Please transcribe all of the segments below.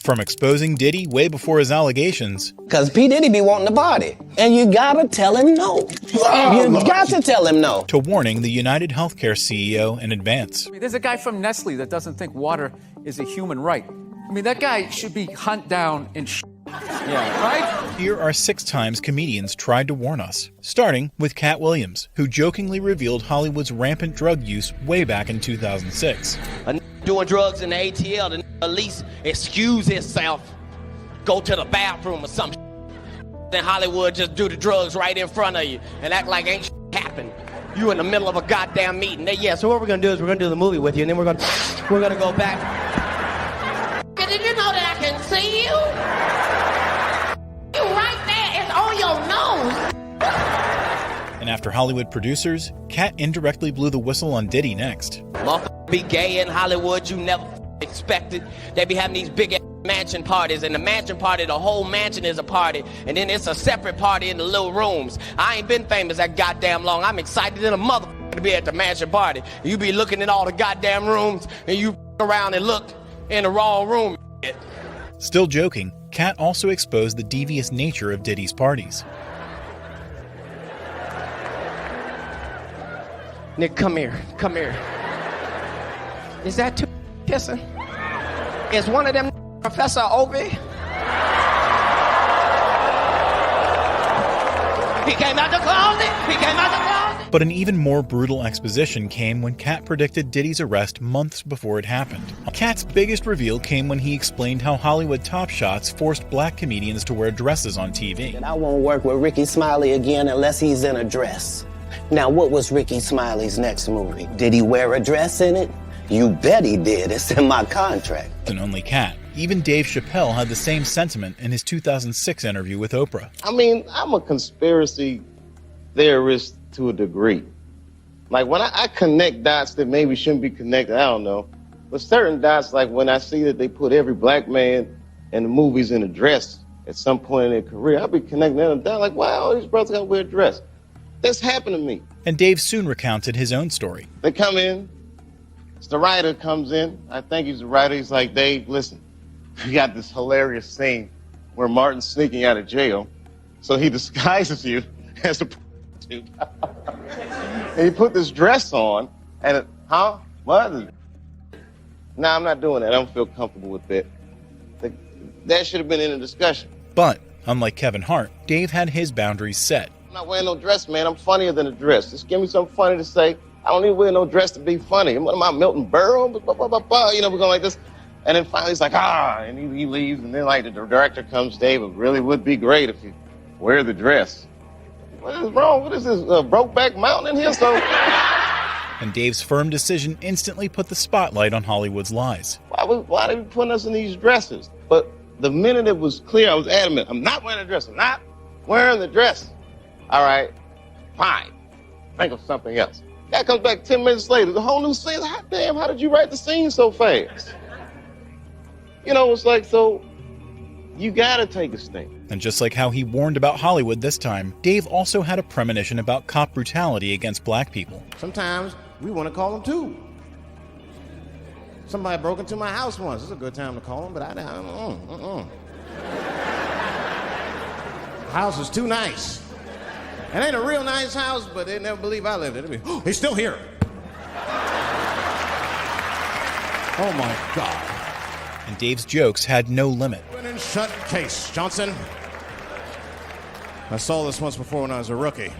From exposing Diddy way before his allegations, because P. Diddy be wanting to party, and you gotta tell him no. You got to tell him no. to warning the United Healthcare CEO in advance. There's a guy from Nestle that doesn't think water is a human right. I mean, that guy should be hunt down and yeah, right? Here are 6 times comedians tried to warn us, starting with Cat Williams, who jokingly revealed Hollywood's rampant drug use way back in 2006. Doing drugs in the ATL, to at least excuse himself, go to the bathroom or something. Then Hollywood just do the drugs right in front of you and act like ain't happened. You in the middle of a goddamn meeting. So what we're gonna do is we're gonna do the movie with you, and then we're gonna go back. Did you know that I can see you? You right there, it's on your nose. And after Hollywood producers, Cat indirectly blew the whistle on Diddy next. Motherfucker be gay in Hollywood, you never expected. They be having these big mansion parties, and the mansion party, the whole mansion is a party, and then it's a separate party in the little rooms. I ain't been famous that goddamn long. I'm excited in a motherfucker to be at the mansion party. You be looking at all the goddamn rooms, and you around and look in the wrong room. Still joking, Cat also exposed the devious nature of Diddy's parties. Nick, come here. Is that two kissing? Is one of them Professor Obi? He came out the closet! But an even more brutal exposition came when Cat predicted Diddy's arrest months before it happened. Cat's biggest reveal came when he explained how Hollywood Top Shots forced black comedians to wear dresses on TV. And I won't work with Ricky Smiley again unless he's in a dress. Now, what was Ricky Smiley's next movie? Did he wear a dress in it? You bet he did. It's in my contract. And only Cat. Even Dave Chappelle had the same sentiment in his 2006 interview with Oprah. I mean, I'm a conspiracy theorist to a degree. Like, when I connect dots that maybe shouldn't be connected, I don't know. But certain dots, like when I see that they put every black man in the movies in a dress at some point in their career, I'll be connecting them down like, wow, these brothers gotta wear a dress. That's happened to me. And Dave soon recounted his own story. They come in, the writer comes in, I think he's the writer, he's like, Dave, listen, we got this hilarious scene where Martin's sneaking out of jail, so he disguises you as a prostitute. And he put this dress on, and what? No, I'm not doing that. I don't feel comfortable with that. That should have been in the discussion. But, unlike Kevin Hart, Dave had his boundaries set. I'm not wearing no dress, man. I'm funnier than a dress. Just give me something funny to say. I don't need to wear no dress to be funny. What am I, Milton Berle? You know, we're going like this. And then finally he's like, and he leaves. And then like the director comes, Dave, it really would be great if you wear the dress. What is wrong? What is this, Brokeback Mountain in here? So. And Dave's firm decision instantly put the spotlight on Hollywood's lies. Why are they putting us in these dresses? But the minute it was clear, I was adamant. I'm not wearing a dress. I'm not wearing the dress. All right, fine. Think of something else. That comes back 10 minutes later. The whole new scene. Hot damn, how did you write the scene so fast? You know, it's like, so you gotta take a stand. And just like how he warned about Hollywood this time, Dave also had a premonition about cop brutality against black people. Sometimes we want to call them too. Somebody broke into my house once. It's a good time to call them, but I don't. House is too nice. It ain't a real nice house, but they never believe I lived in it. He's still here. Oh my God. And Dave's jokes had no limit. Open and shut case, Johnson. I saw this once before when I was a rookie.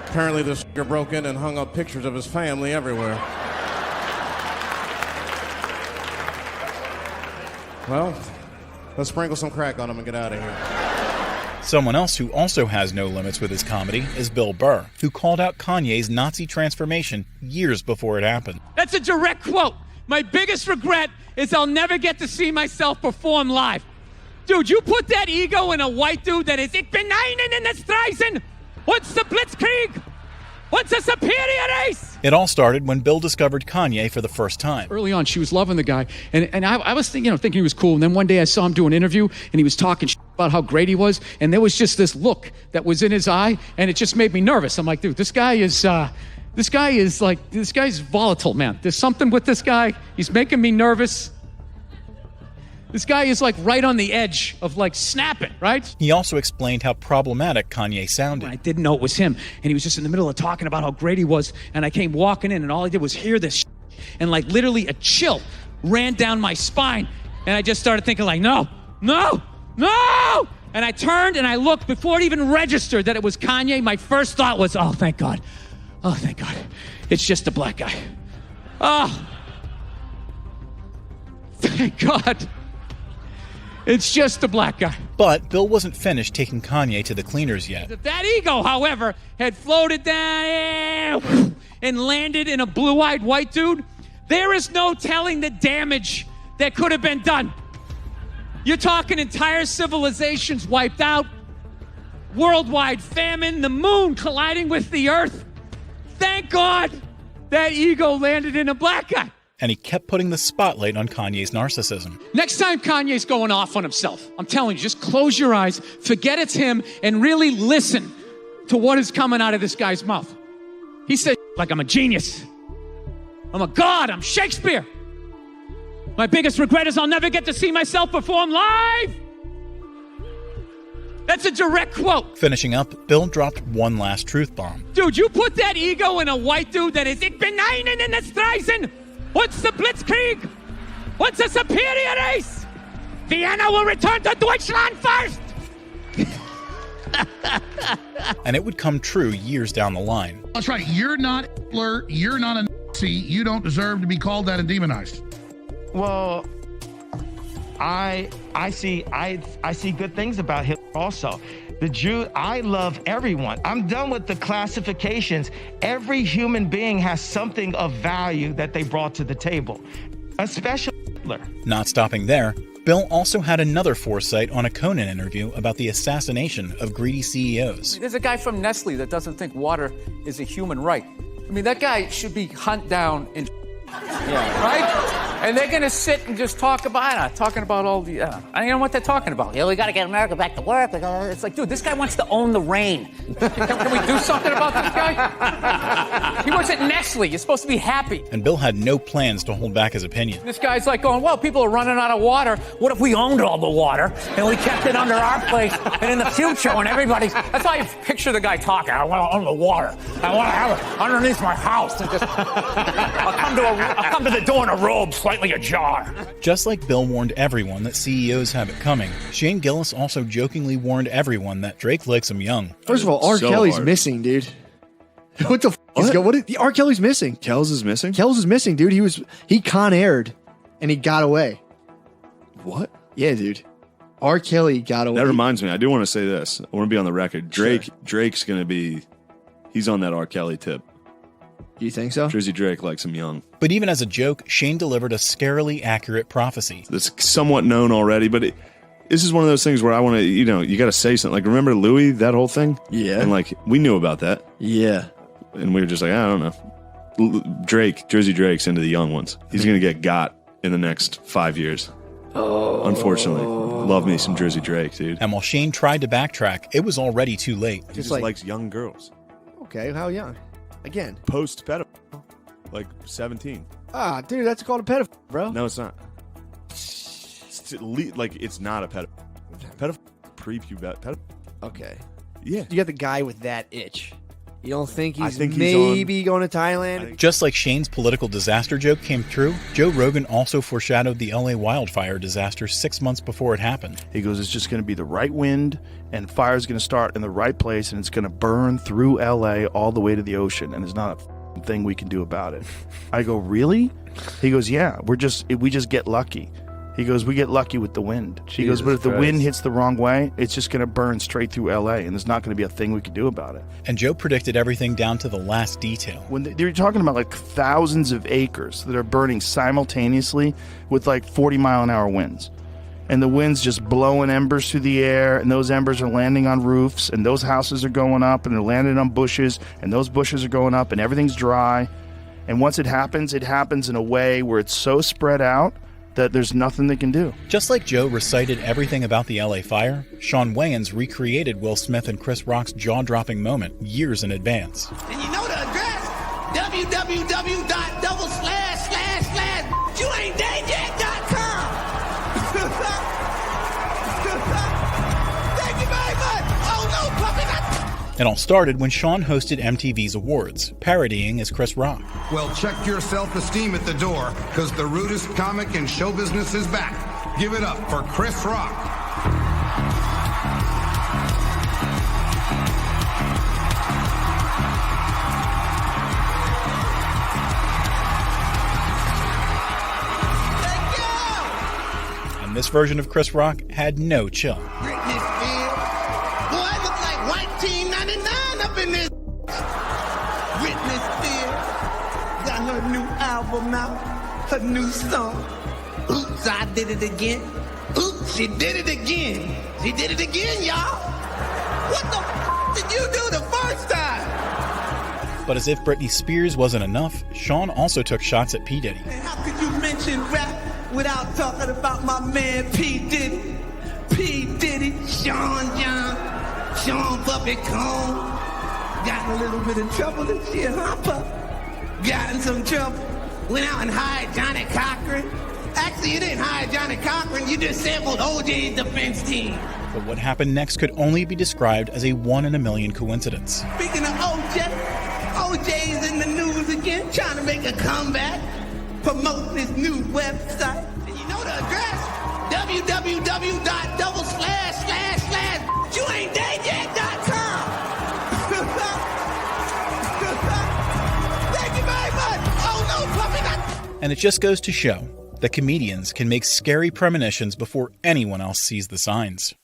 Apparently this broke in and hung up pictures of his family everywhere. Well, let's sprinkle some crack on him and get out of here. Someone else who also has no limits with his comedy is Bill Burr, who called out Kanye's Nazi transformation years before it happened. That's a direct quote. My biggest regret is I'll never get to see myself perform live. Dude, you put that ego in a white dude that is, ich bin einen in der Streisen. What's the Blitzkrieg? What's a superior race? It all started when Bill discovered Kanye for the first time. Early on, she was loving the guy, and I was thinking he was cool. And then one day I saw him do an interview, and he was talking about how great he was, and there was just this look that was in his eye, and it just made me nervous. I'm like, dude, this guy's volatile, man. There's something with this guy. He's making me nervous. This guy is like right on the edge of like snapping, right? He also explained how problematic Kanye sounded. I didn't know it was him, and he was just in the middle of talking about how great he was, and I came walking in, and all I did was hear this and like literally a chill ran down my spine, and I just started thinking like, no! And I turned and I looked before it even registered that it was Kanye. My first thought was, oh, thank God. Oh, thank God. It's just a black guy. Oh, thank God. It's just a black guy. But Bill wasn't finished taking Kanye to the cleaners yet. If that ego, however, had floated down and landed in a blue-eyed white dude, there is no telling the damage that could have been done. You're talking entire civilizations wiped out, worldwide famine, the moon colliding with the earth. Thank God that ego landed in a black guy. And he kept putting the spotlight on Kanye's narcissism. Next time Kanye's going off on himself, I'm telling you, just close your eyes, forget it's him, and really listen to what is coming out of this guy's mouth. He says like I'm a genius. I'm a god. I'm Shakespeare. My biggest regret is I'll never get to see myself perform live. That's a direct quote. Finishing up, Bill dropped one last truth bomb. Dude, you put that ego in a white dude that is Ich bin einen in the Streisen. What's the Blitzkrieg? What's a superior race? Vienna will return to Deutschland first. And it would come true years down the line. That's right. You're not Hitler. You're not a Nazi. You don't deserve to be called that and demonized. Well, I see good things about Hitler also. The Jew, I love everyone. I'm done with the classifications. Every human being has something of value that they brought to the table, especially Hitler. Not stopping there, Bill also had another foresight on a Conan interview about the assassination of greedy CEOs. There's a guy from Nestle that doesn't think water is a human right. I mean, that guy should be hunted down and right? And they're gonna sit and just talk about all the, I don't know what they're talking about. Yeah, we gotta get America back to work. It's like, dude, this guy wants to own the rain. Can we do something about this guy? He works at Nestle. You're supposed to be happy. And Bill had no plans to hold back his opinion. This guy's like going, well, people are running out of water. What if we owned all the water and we kept it under our place? And in the future, when everybody's, that's how I picture the guy talking. I want to own the water. I want to have it underneath my house. And just, I'll come to the door in a robe, slightly ajar. Just like Bill warned everyone that CEOs have it coming, Shane Gillis also jokingly warned everyone that Drake likes him young. First of all, R. Kelly's missing, dude. What the f***? The R. Kelly's missing. Kells is missing? Kells is missing, dude. He con-aired and he got away. What? Yeah, dude. R. Kelly got away. That reminds me, I do want to say this. I want to be on the record. Drake's going to be, he's on that R. Kelly tip. You think so? Drizzy Drake likes him young. But even as a joke, Shane delivered a scarily accurate prophecy. It's somewhat known already, but this is one of those things where I want to, you got to say something. Like, remember Louis, that whole thing? Yeah. And like, we knew about that. Yeah. And we were just like, I don't know. Drizzy Drake's into the young ones. He's going to get got in the next 5 years. Oh. Unfortunately. Love me some Drizzy Drake, dude. And while Shane tried to backtrack, it was already too late. He just likes young girls. Okay, how young? Again. Post-pedophile. Like 17. Ah, dude, that's called a pedophile, bro. No, it's not. It's not a pedophile. Pedophile. Pre-pubescent. Pedophile. Okay. Yeah. You got the guy with that itch. You don't think he's going to Thailand? Just like Shane's political disaster joke came true, Joe Rogan also foreshadowed the LA wildfire disaster 6 months before it happened. He goes, it's just going to be the right wind, and fire's going to start in the right place, and it's going to burn through LA all the way to the ocean, and there's not a thing we can do about it. I go, really? He goes, yeah, we just get lucky. He goes, we get lucky with the wind. He goes, but if the wind hits the wrong way, it's just going to burn straight through LA, and there's not going to be a thing we can do about it. And Joe predicted everything down to the last detail. When they're talking about like thousands of acres that are burning simultaneously with like 40-mile-an-hour winds. And the wind's just blowing embers through the air, and those embers are landing on roofs, and those houses are going up, and they're landing on bushes, and those bushes are going up, and everything's dry. And once it happens in a way where it's so spread out that there's nothing they can do. Just like Joe recited everything about the LA fire, Shawn Wayans recreated Will Smith and Chris Rock's jaw-dropping moment years in advance. And you know the address? www.// you ain't dead yet.com. It all started when Sean hosted MTV's awards, parodying as Chris Rock. Well, check your self-esteem at the door, because the rudest comic in show business is back. Give it up for Chris Rock. And this version of Chris Rock had no chill. Britney Spears. Boy, I look like white team 99 up in this. Britney Spears got her new album out, her new song. Oops, I did it again. Oops, she did it again. She did it again, y'all. What the did you do the first time? But as if Britney Spears wasn't enough, Sean also took shots at P. Diddy. And how could you mention rap without talking about my man P. Diddy? P. Diddy, Sean John, Sean Puppet Cone. Got in a little bit of trouble this year, huh, Pup? Got in some trouble. Went out and hired Johnny Cochran. Actually, you didn't hire Johnny Cochran, you just sampled OJ's defense team. But what happened next could only be described as a 1 in a million coincidence. Speaking of OJ, OJ's in the news again, trying to make a comeback, promoting his new website. And you know the address? www.//youain'tdeadyet.com. Thank you very much. Oh no, puppy, not. And it just goes to show that comedians can make scary premonitions before anyone else sees the signs.